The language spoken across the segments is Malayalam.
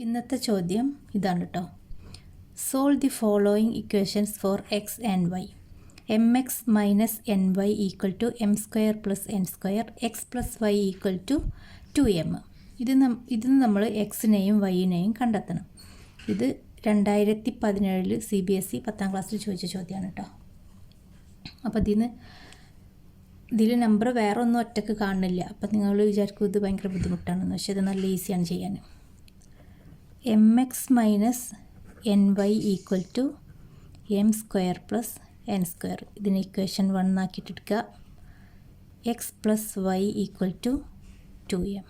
ഇന്നത്തെ ചോദ്യം ഇതാണ് കേട്ടോ. Solve the following equations for x and y. M X minus N Y equal to M square plus N square x plus Y equal to 2m. ഇതിന് നമ്മൾ എക്സിനെയും വൈനെയും കണ്ടെത്തണം. ഇത് 2017 CBSE 10ാം ക്ലാസ്സിൽ ചോദിച്ച ചോദ്യമാണ് കേട്ടോ. അപ്പോൾ ഇതിൽ നമ്പർ വേറെ ഒന്നും ഒറ്റക്ക് കാണുന്നില്ല. അപ്പോൾ നിങ്ങൾ വിചാരിക്കും ഇത് ഭയങ്കര ബുദ്ധിമുട്ടാണെന്ന്. പക്ഷേ ഇത് നല്ല ഈസിയാണ് ചെയ്യാൻ. M X minus N Y equal to M square plus N square. ഇതിന് ഇക്വേഷൻ 1 ആക്കിയിട്ടെടുക്കുക. X plus Y equal to 2m.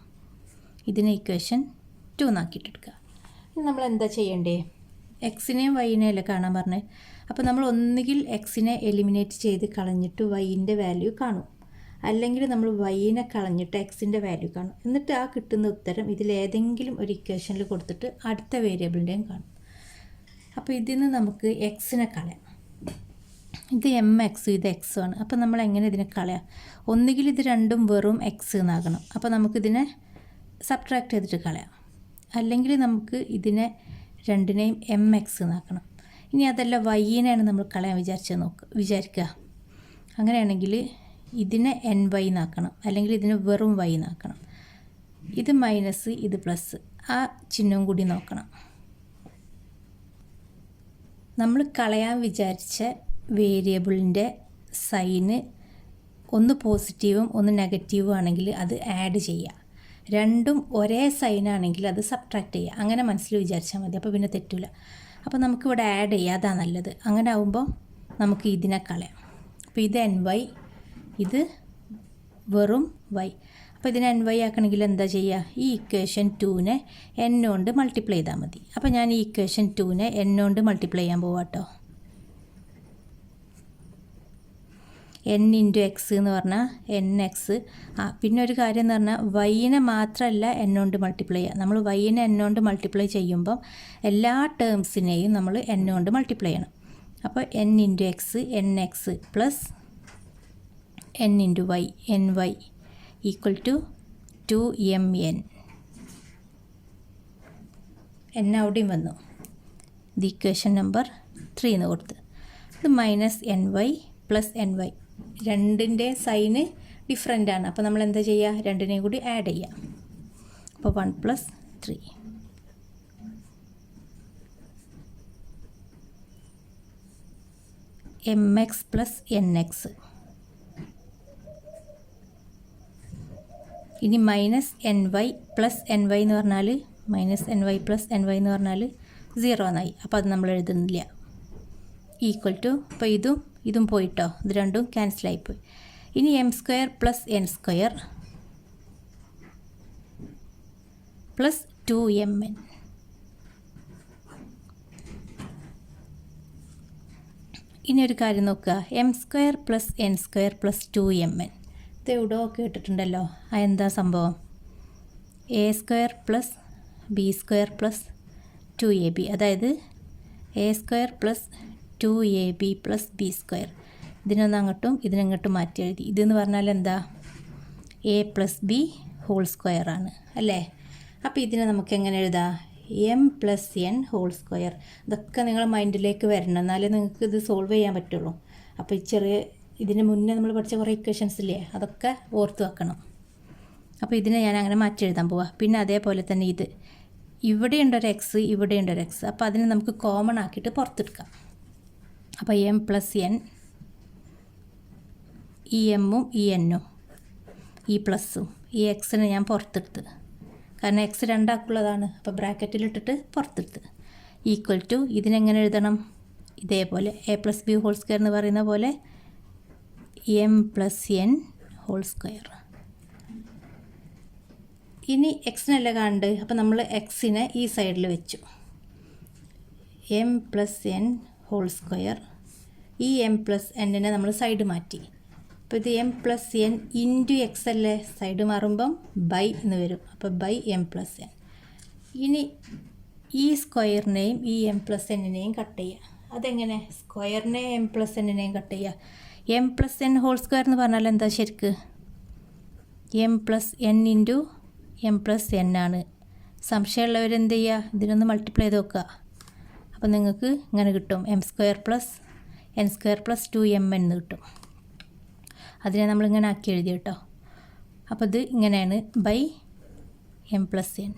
ഇതിന് ഇക്വേഷൻ 2 ആക്കിയിട്ടെടുക്കുക. ഇനി നമ്മൾ എന്താ ചെയ്യേണ്ടേ? എക്സിനെയും വൈനെയും അല്ലേ കാണാൻ പറഞ്ഞത്. അപ്പോൾ നമ്മൾ ഒന്നുകിൽ എക്സിനെ എലിമിനേറ്റ് ചെയ്ത് കളഞ്ഞിട്ട് വൈൻ്റെ വാല്യൂ കാണും, അല്ലെങ്കിൽ നമ്മൾ വൈനെ കളഞ്ഞിട്ട് എക്സിൻ്റെ വാല്യൂ കാണും. എന്നിട്ട് ആ കിട്ടുന്ന ഉത്തരം ഇതിലേതെങ്കിലും ഒരു ഇക്വേഷനിൽ കൊടുത്തിട്ട് അടുത്ത വേരിയബിളിൻ്റെയും കാണും. അപ്പോൾ ഇതിന് നമുക്ക് എക്സിനെ കളയാം. ഇത് എം എക്സ്, ഇത് എക്സ് ആണ്. അപ്പോൾ നമ്മൾ എങ്ങനെ ഇതിനെ കളയാം? ഒന്നുകിൽ ഇത് രണ്ടും വെറും എക്സ് എന്നാകണം. അപ്പോൾ നമുക്കിതിനെ സബ്ട്രാക്ട് ചെയ്തിട്ട് കളയാം. അല്ലെങ്കിൽ നമുക്ക് ഇതിനെ രണ്ടിനെയും എം എക്സ് എന്നാക്കണം. ഇനി അതല്ല വൈനെയാണ് നമ്മൾ കളയാൻ വിചാരിക്കുക. അങ്ങനെയാണെങ്കിൽ ഇതിനെ എൻ വൈ എന്നാക്കണം, അല്ലെങ്കിൽ ഇതിന് വെറും വൈ എന്നാക്കണം. ഇത് മൈനസ്, ഇത് പ്ലസ്, ആ ചിഹ്നവും കൂടി നോക്കണം. നമ്മൾ കളയാൻ വിചാരിച്ച വേരിയബിളിൻ്റെ സൈന് ഒന്ന് പോസിറ്റീവും ഒന്ന് നെഗറ്റീവും ആണെങ്കിൽ അത് ആഡ് ചെയ്യുക. രണ്ടും ഒരേ സൈനാണെങ്കിൽ അത് സബ്ട്രാക്ട് ചെയ്യുക. അങ്ങനെ മനസ്സിൽ വിചാരിച്ചാൽ മതി. അപ്പോൾ പിന്നെ തെറ്റില്ല. അപ്പോൾ നമുക്കിവിടെ ആഡ് ചെയ്യുക, അതാണ് നല്ലത്. അങ്ങനെ ആകുമ്പോൾ നമുക്ക് ഇതിനെ കളയാം. അപ്പോൾ ഇത് എൻ വൈ, ഇത് വെറും വൈ. അപ്പോൾ ഇതിനെ എൻ വൈ ആക്കണമെങ്കിൽ എന്താ ചെയ്യുക? ഈ ഇക്വേഷൻ 2നെ n കൊണ്ട് മൾട്ടിപ്ലൈ ചെയ്താൽ മതി. അപ്പോൾ ഞാൻ ഈ ഇക്വേഷൻ 2നെ n കൊണ്ട് മൾട്ടിപ്ലൈ ചെയ്യാൻ പോവാം കേട്ടോ. n ഇൻറ്റു എക്സ് എന്ന് പറഞ്ഞാൽ എൻ എക്സ്. പിന്നെ ഒരു കാര്യം എന്ന് പറഞ്ഞാൽ വൈനെ മാത്രമല്ല n കൊണ്ട് മൾട്ടിപ്ലൈ ചെയ്യുക. നമ്മൾ വൈനെ n കൊണ്ട് മൾട്ടിപ്ലൈ ചെയ്യുമ്പം എല്ലാ ടേംസിനെയും നമ്മൾ n കൊണ്ട് മൾട്ടിപ്ലൈ ചെയ്യണം. അപ്പോൾ n into x n x plus n into y n Y equal to 2mn. n അവിടെയും വന്നു. ഇത് ഇക്വേഷൻ നമ്പർ 3 എന്ന് കൊടുത്ത്. ഇത് minus N Y plus N y. രണ്ടിൻ്റെ സൈന് ഡിഫറെൻ്റ് ആണ്. അപ്പോൾ നമ്മൾ എന്താ ചെയ്യുക? രണ്ടിനെയും കൂടി ആഡ് ചെയ്യുക. അപ്പോൾ 1 + 3. M X plus N X. ഇനി minus N Y plus N Y എന്ന് പറഞ്ഞാൽ minus N Y plus N Y എന്ന് പറഞ്ഞാൽ 0 എന്നായി. അപ്പോൾ അത് നമ്മൾ എഴുതുന്നില്ല. ഈക്വൽ ടു, ഇപ്പോൾ ഇതും പോയിട്ടോ, ഇത് രണ്ടും ക്യാൻസലായിപ്പോയി. ഇനി m square plus N square plus 2mn. ഇനി ഒരു കാര്യം നോക്കുക. M square plus N square plus 2mn. ഇത് എവിടെയോ കേട്ടിട്ടുണ്ടല്ലോ. എന്താ സംഭവം? A square plus b square plus 2ab. അതായത് a square plus 2ab plus b square. ഇതിനൊന്ന് അങ്ങോട്ടും ഇതിനങ്ങോട്ടും മാറ്റി എഴുതി. ഇതെന്ന് പറഞ്ഞാൽ എന്താ? A plus b whole square ആണ് അല്ലേ? അപ്പോൾ ഇതിനെ നമുക്ക് എങ്ങനെ എഴുതാം? M plus n whole square. ഇതൊക്കെ നിങ്ങൾ മൈൻഡിലേക്ക് വരണം, എന്നാലേ നിങ്ങൾക്ക് ഇത് സോൾവ് ചെയ്യാൻ പറ്റുള്ളൂ. അപ്പോൾ ഇതിന് മുന്നേ നമ്മൾ പഠിച്ച കുറേ ഇക്വേഷൻസ് ഇല്ലേ, അതൊക്കെ ഓർത്ത് വെക്കണം. അപ്പോൾ ഇതിനെ ഞാൻ അങ്ങനെ മാറ്റി എഴുതാൻ പോവാം. പിന്നെ അതേപോലെ തന്നെ ഇവിടെയുണ്ടൊരു എക്സ്, ഇവിടെയുണ്ടൊരു എക്സ്. അപ്പോൾ അതിനെ നമുക്ക് കോമൺ ആക്കിയിട്ട് പുറത്തെടുക്കാം. അപ്പോൾ എം പ്ലസ് എൻ, ഈ എമ്മും ഈ എന്നും ഈ പ്ലസ്സും ഈ എക്സിനെ ഞാൻ പുറത്തെടുത്ത്, കാരണം എക്സ് രണ്ടാക്കുള്ളതാണ്. അപ്പോൾ ബ്രാക്കറ്റിലിട്ടിട്ട് പുറത്തെടുത്ത്. ഈക്വൽ ടു, ഇതിനെങ്ങനെ എഴുതണം? ഇതേപോലെ a plus b whole square എന്ന് പറയുന്ന പോലെ m plus n whole square. ഇനി എക്സിനല്ല കാണണ്ട്. അപ്പോൾ നമ്മൾ എക്സിനെ ഈ സൈഡിൽ വെച്ചു. M plus n whole square. ഈ എം പ്ലസ് എന്നിനെ നമ്മൾ സൈഡ് മാറ്റി. അപ്പോൾ ഇത് m plus n into x അല്ലേ? സൈഡ് മാറുമ്പം ബൈ എന്ന് വരും. അപ്പോൾ ബൈ എം പ്ലസ് എൻ. ഇനി ഈ സ്ക്വയറിനെയും ഈ എം പ്ലസ് എന്നിനെയും കട്ട് ചെയ്യുക. അതെങ്ങനെ? സ്ക്വയറിനെ എം പ്ലസ് എന്നിനെയും കട്ട് ചെയ്യുക. M plus n whole square എന്ന് പറഞ്ഞാൽ എന്താ ശരിക്ക്? M plus n into m plus n ആണ്. സംശയമുള്ളവർ എന്ത് ചെയ്യുക, ഇതിനൊന്ന് മൾട്ടിപ്ലൈ ചെയ്ത് നോക്കുക. അപ്പോൾ നിങ്ങൾക്ക് ഇങ്ങനെ കിട്ടും m² + n² + 2m എന്ന് കിട്ടും. അതിനെ നമ്മളിങ്ങനെ ആക്കി എഴുതി കേട്ടോ. അപ്പോൾ ഇത് ഇങ്ങനെയാണ് ബൈ m + n.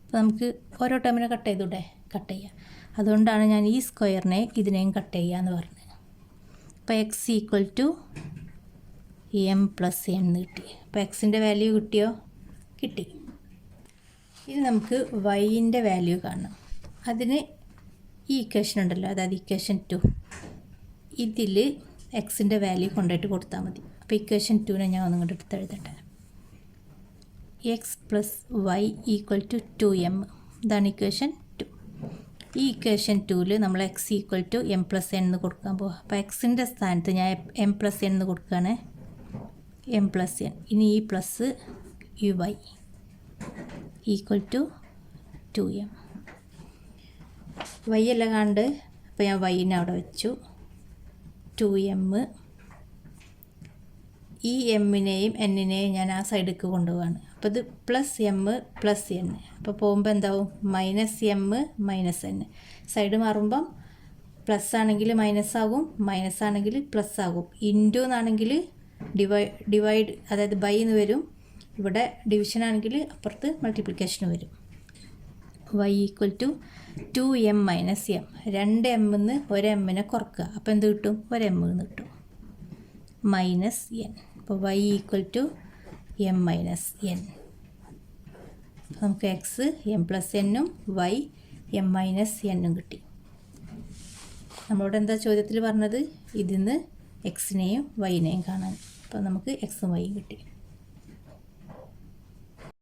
അപ്പോൾ നമുക്ക് ഓരോ ടേമിനെ കട്ട് ചെയ്തൂടെ, കട്ട് ചെയ്യാം. അതുകൊണ്ടാണ് ഞാൻ ഈ സ്ക്വയറിനെ ഇതിനെയും കട്ട് ചെയ്യുക എന്ന് പറഞ്ഞത്. അപ്പോൾ x = m + n എന്ന് കിട്ടി. അപ്പോൾ എക്സിൻ്റെ വാല്യൂ കിട്ടിയോ? കിട്ടി. ഇനി നമുക്ക് വൈൻ്റെ വാല്യൂ കാണണം. അതിന് ഈ ഇക്വേഷൻ ഉണ്ടല്ലോ, അതായത് ഇക്വേഷൻ 2, ഇതിൽ എക്സിൻ്റെ വാല്യൂ കൊണ്ടുപോയിട്ട് കൊടുത്താൽ മതി. അപ്പോൾ ഇക്വേഷൻ 2നെ ഞാൻ ഒന്നും കൂടെ എടുത്ത് എഴുതട്ടെ. x + y = 2m. ഇതാണ് ഇക്വേഷൻ 2. ഈ ഇക്വേഷൻ 2ൽ നമ്മൾ x = m + n എന്ന് കൊടുക്കാൻ പോവുക. അപ്പോൾ എക്സിൻ്റെ സ്ഥാനത്ത് ഞാൻ m + n എന്ന് കൊടുക്കുകയാണ്. m + n. ഇനി ഈ പ്ലസ് y = 2m. y അല്ല കണ്ട്, അപ്പോൾ ഞാൻ yനെ അവിടെ വെച്ചു. 2m. ഈ എമ്മിനെയും എന്നിനെയും ഞാൻ ആ സൈഡിലേക്ക് കൊണ്ടുപോവാണ്. അപ്പോൾ ഇത് +m + n. അപ്പോൾ പോകുമ്പോൾ എന്താവും? -m - n. സൈഡ് മാറുമ്പം പ്ലസ് ആണെങ്കിൽ മൈനസ് ആകും, മൈനസ് ആണെങ്കിൽ പ്ലസ് ആകും. ഇൻറ്റു എന്നാണെങ്കിൽ ഡിവൈഡ്, അതായത് ബൈ എന്ന് വരും. ഇവിടെ ഡിവിഷൻ ആണെങ്കിൽ അപ്പുറത്ത് മൾട്ടിപ്ലിക്കേഷൻ വരും. y = 2m - m. 2 m നിന്ന് ഒരു എമ്മിനെ കുറക്കുക. അപ്പോൾ എന്ത് കിട്ടും? ഒരു m എന്ന് കിട്ടും. -n. അപ്പോൾ y = m - n. നമുക്ക് x m + n-ഉം y m - n-ഉം കിട്ടി. നമ്മളോട് എന്താ ചോദ്യത്തിൽ പറഞ്ഞത്? ഇതിൽ നിന്ന് എക്സിനെയും വൈനെയും കാണാൻ. അപ്പോൾ നമുക്ക് എക്സും വൈയും കിട്ടി.